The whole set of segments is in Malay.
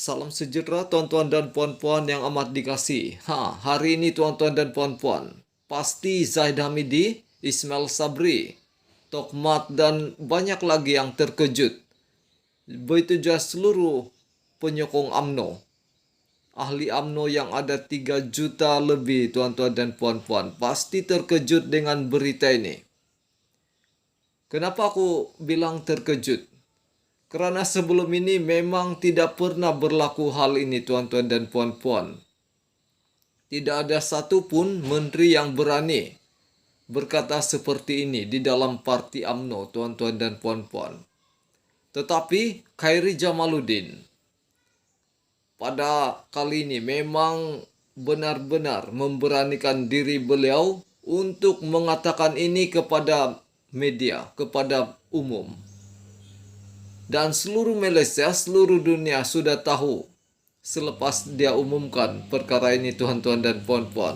Salam sejahtera tuan-tuan dan puan-puan yang amat dikasih. Hari ini tuan-tuan dan puan-puan, pasti Zaid Hamidi, Ismail Sabri, Tokmat dan banyak lagi yang terkejut. Begitu juga seluruh penyokong AMNO. Ahli AMNO yang ada 3 juta lebih tuan-tuan dan puan-puan pasti terkejut dengan berita ini. Kenapa aku bilang terkejut? Karena sebelum ini memang tidak pernah berlaku hal ini tuan-tuan dan puan-puan. Tidak ada satupun menteri yang berani berkata seperti ini di dalam parti AMNO tuan-tuan dan puan-puan. Tetapi Khairi Jamaluddin pada kali ini memang benar-benar memberanikan diri beliau untuk mengatakan ini kepada media, kepada umum. Dan seluruh Malaysia, seluruh dunia sudah tahu selepas dia umumkan perkara ini tuan-tuan dan puan-puan.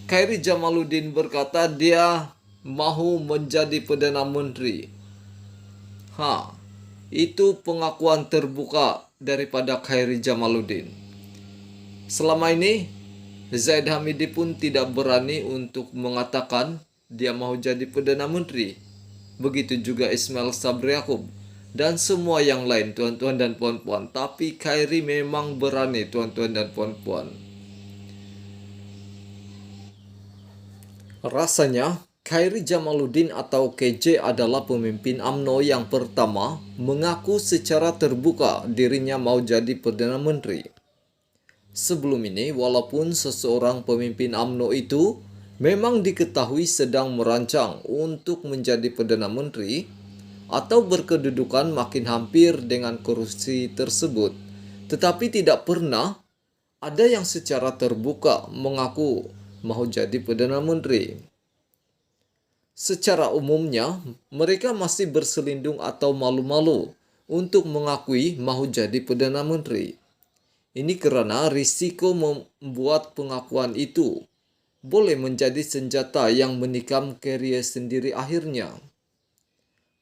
Khairi Jamaluddin berkata dia mahu menjadi Perdana Menteri. Itu pengakuan terbuka daripada Khairi Jamaluddin. Selama ini Zaid Hamidi pun tidak berani untuk mengatakan dia mahu jadi Perdana Menteri. Begitu juga Ismail Sabri Yaakob dan semua yang lain tuan-tuan dan puan-puan. Tapi Khairi memang berani tuan-tuan dan puan-puan. Rasanya Khairi Jamaluddin atau KJ adalah pemimpin AMNO yang pertama mengaku secara terbuka dirinya mau jadi Perdana Menteri. Sebelum ini, walaupun seseorang pemimpin AMNO itu memang diketahui sedang merancang untuk menjadi Perdana Menteri atau berkedudukan makin hampir dengan kursi tersebut, tetapi tidak pernah ada yang secara terbuka mengaku mahu jadi Perdana Menteri. Secara umumnya, mereka masih berselindung atau malu-malu untuk mengakui mahu jadi Perdana Menteri. Ini karena risiko membuat pengakuan itu boleh menjadi senjata yang menikam karier sendiri akhirnya.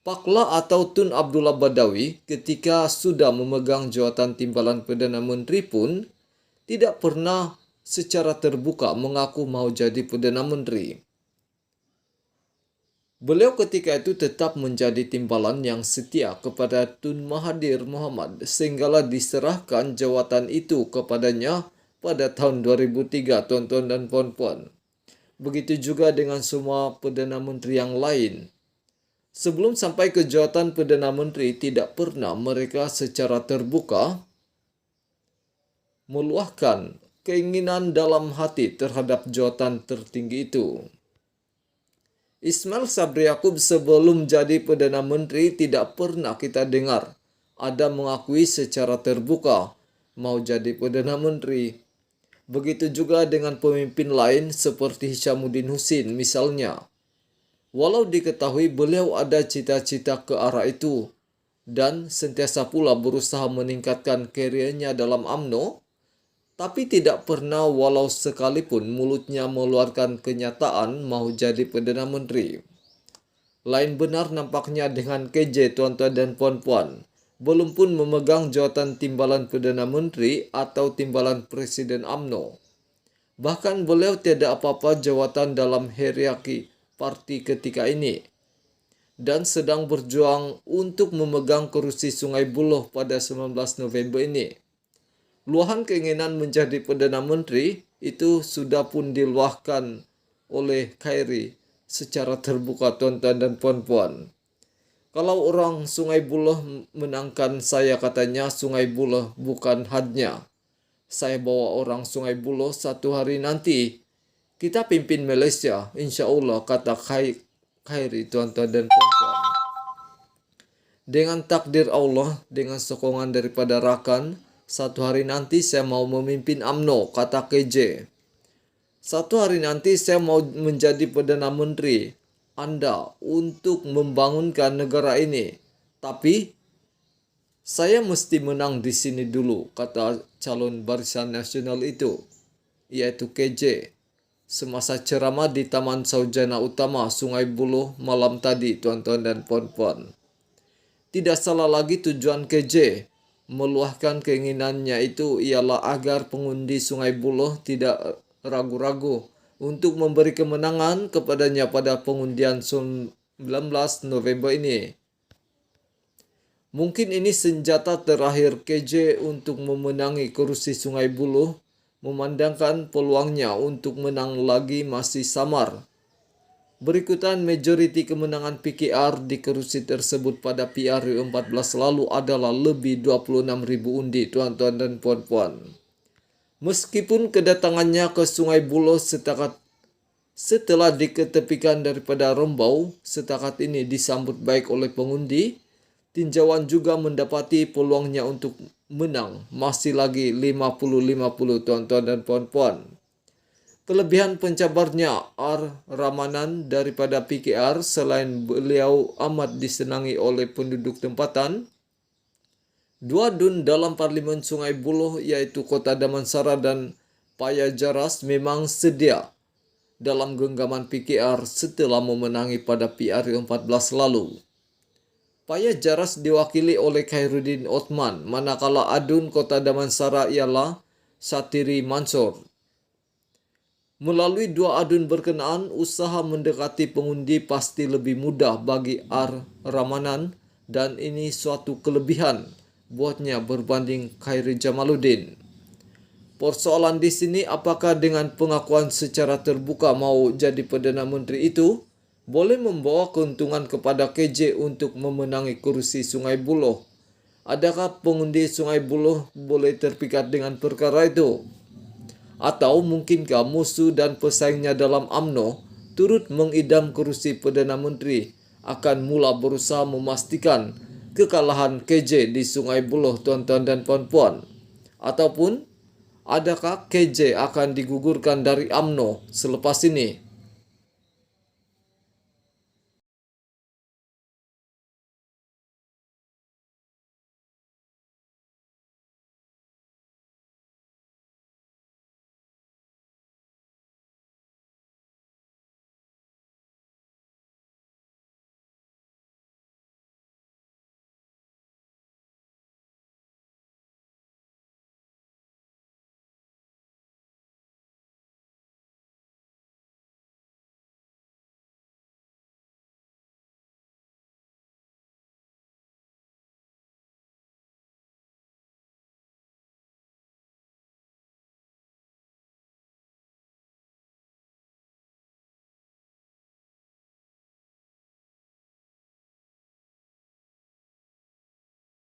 Pakla atau Tun Abdullah Badawi ketika sudah memegang jawatan timbalan Perdana Menteri pun tidak pernah secara terbuka mengaku mahu jadi Perdana Menteri. Beliau ketika itu tetap menjadi timbalan yang setia kepada Tun Mahathir Mohamad sehinggalah diserahkan jawatan itu kepadanya pada tahun 2003 tuan-tuan dan puan-puan. Begitu juga dengan semua Perdana Menteri yang lain. Sebelum sampai ke jawatan Perdana Menteri, tidak pernah mereka secara terbuka meluahkan keinginan dalam hati terhadap jawatan tertinggi itu. Ismail Sabri Yaakob sebelum jadi Perdana Menteri tidak pernah kita dengar ada mengakui secara terbuka mau jadi Perdana Menteri. Begitu juga dengan pemimpin lain seperti Hishamuddin Hussein misalnya. Walau diketahui beliau ada cita-cita ke arah itu dan sentiasa pula berusaha meningkatkan kariernya dalam AMNO, tapi tidak pernah walau sekalipun mulutnya mengeluarkan kenyataan mahu jadi Perdana Menteri. Lain benar nampaknya dengan KJ tuan-tuan dan puan-puan. Belum pun memegang jawatan timbalan Perdana Menteri atau timbalan Presiden AMNO. Bahkan beliau tiada apa-apa jawatan dalam hierarki parti ketika ini. Dan sedang berjuang untuk memegang kerusi Sungai Buloh pada 19 November ini. Luahan keinginan menjadi Perdana Menteri itu sudah pun diluahkan oleh Khairi secara terbuka tuan-tuan dan puan-puan. Kalau orang Sungai Buloh menangkan saya katanya Sungai Buloh bukan hadnya. Saya bawa orang Sungai Buloh satu hari nanti. Kita pimpin Malaysia insya Allah kata Khairi tuan-tuan dan puan-puan. Dengan takdir Allah, dengan sokongan daripada rakan, satu hari nanti saya mau memimpin AMNO, kata KJ. Satu hari nanti saya mau menjadi Perdana Menteri Anda untuk membangunkan negara ini. Tapi saya mesti menang di sini dulu, kata calon Barisan Nasional itu, yaitu KJ. Semasa ceramah di Taman Saujana Utama Sungai Buloh malam tadi tuan-tuan dan puan-puan. Tidak salah lagi tujuan KJ meluahkan keinginannya itu ialah agar pengundi Sungai Buloh tidak ragu-ragu untuk memberi kemenangan kepadanya pada pengundian 19 November ini. Mungkin ini senjata terakhir KJ untuk memenangi kursi Sungai Buloh, memandangkan peluangnya untuk menang lagi masih samar. Berikutan majoriti kemenangan PKR di kursi tersebut pada PRU 14 lalu adalah lebih 26.000 undi, tuan-tuan dan puan-puan. Meskipun kedatangannya ke Sungai Buloh setelah diketepikan daripada Rembau, setakat ini disambut baik oleh pengundi, tinjauan juga mendapati peluangnya untuk menang masih lagi 50-50, tuan-tuan dan puan-puan. Kelebihan pencabarnya R. Ramanan daripada PKR selain beliau amat disenangi oleh penduduk tempatan, dua dun dalam Parlimen Sungai Buloh yaitu Kota Damansara dan Paya Jaras memang sedia dalam genggaman PKR setelah memenangi pada PRU 14 lalu. Paya Jaras diwakili oleh Khairuddin Othman, manakala adun Kota Damansara ialah Satiri Mansur. Melalui dua adun berkenaan, usaha mendekati pengundi pasti lebih mudah bagi R. Ramanan dan ini suatu kelebihan buatnya berbanding Khairi Jamaluddin. Persoalan di sini apakah dengan pengakuan secara terbuka mau jadi Perdana Menteri itu boleh membawa keuntungan kepada KJ untuk memenangi kursi Sungai Buloh. Adakah pengundi Sungai Buloh boleh terpikat dengan perkara itu? Atau mungkinkah musuh dan pesaingnya dalam UMNO turut mengidam kursi Perdana Menteri akan mula berusaha memastikan kekalahan KJ di Sungai Buloh, tuan-tuan dan puan-puan? Ataupun adakah KJ akan digugurkan dari UMNO selepas ini?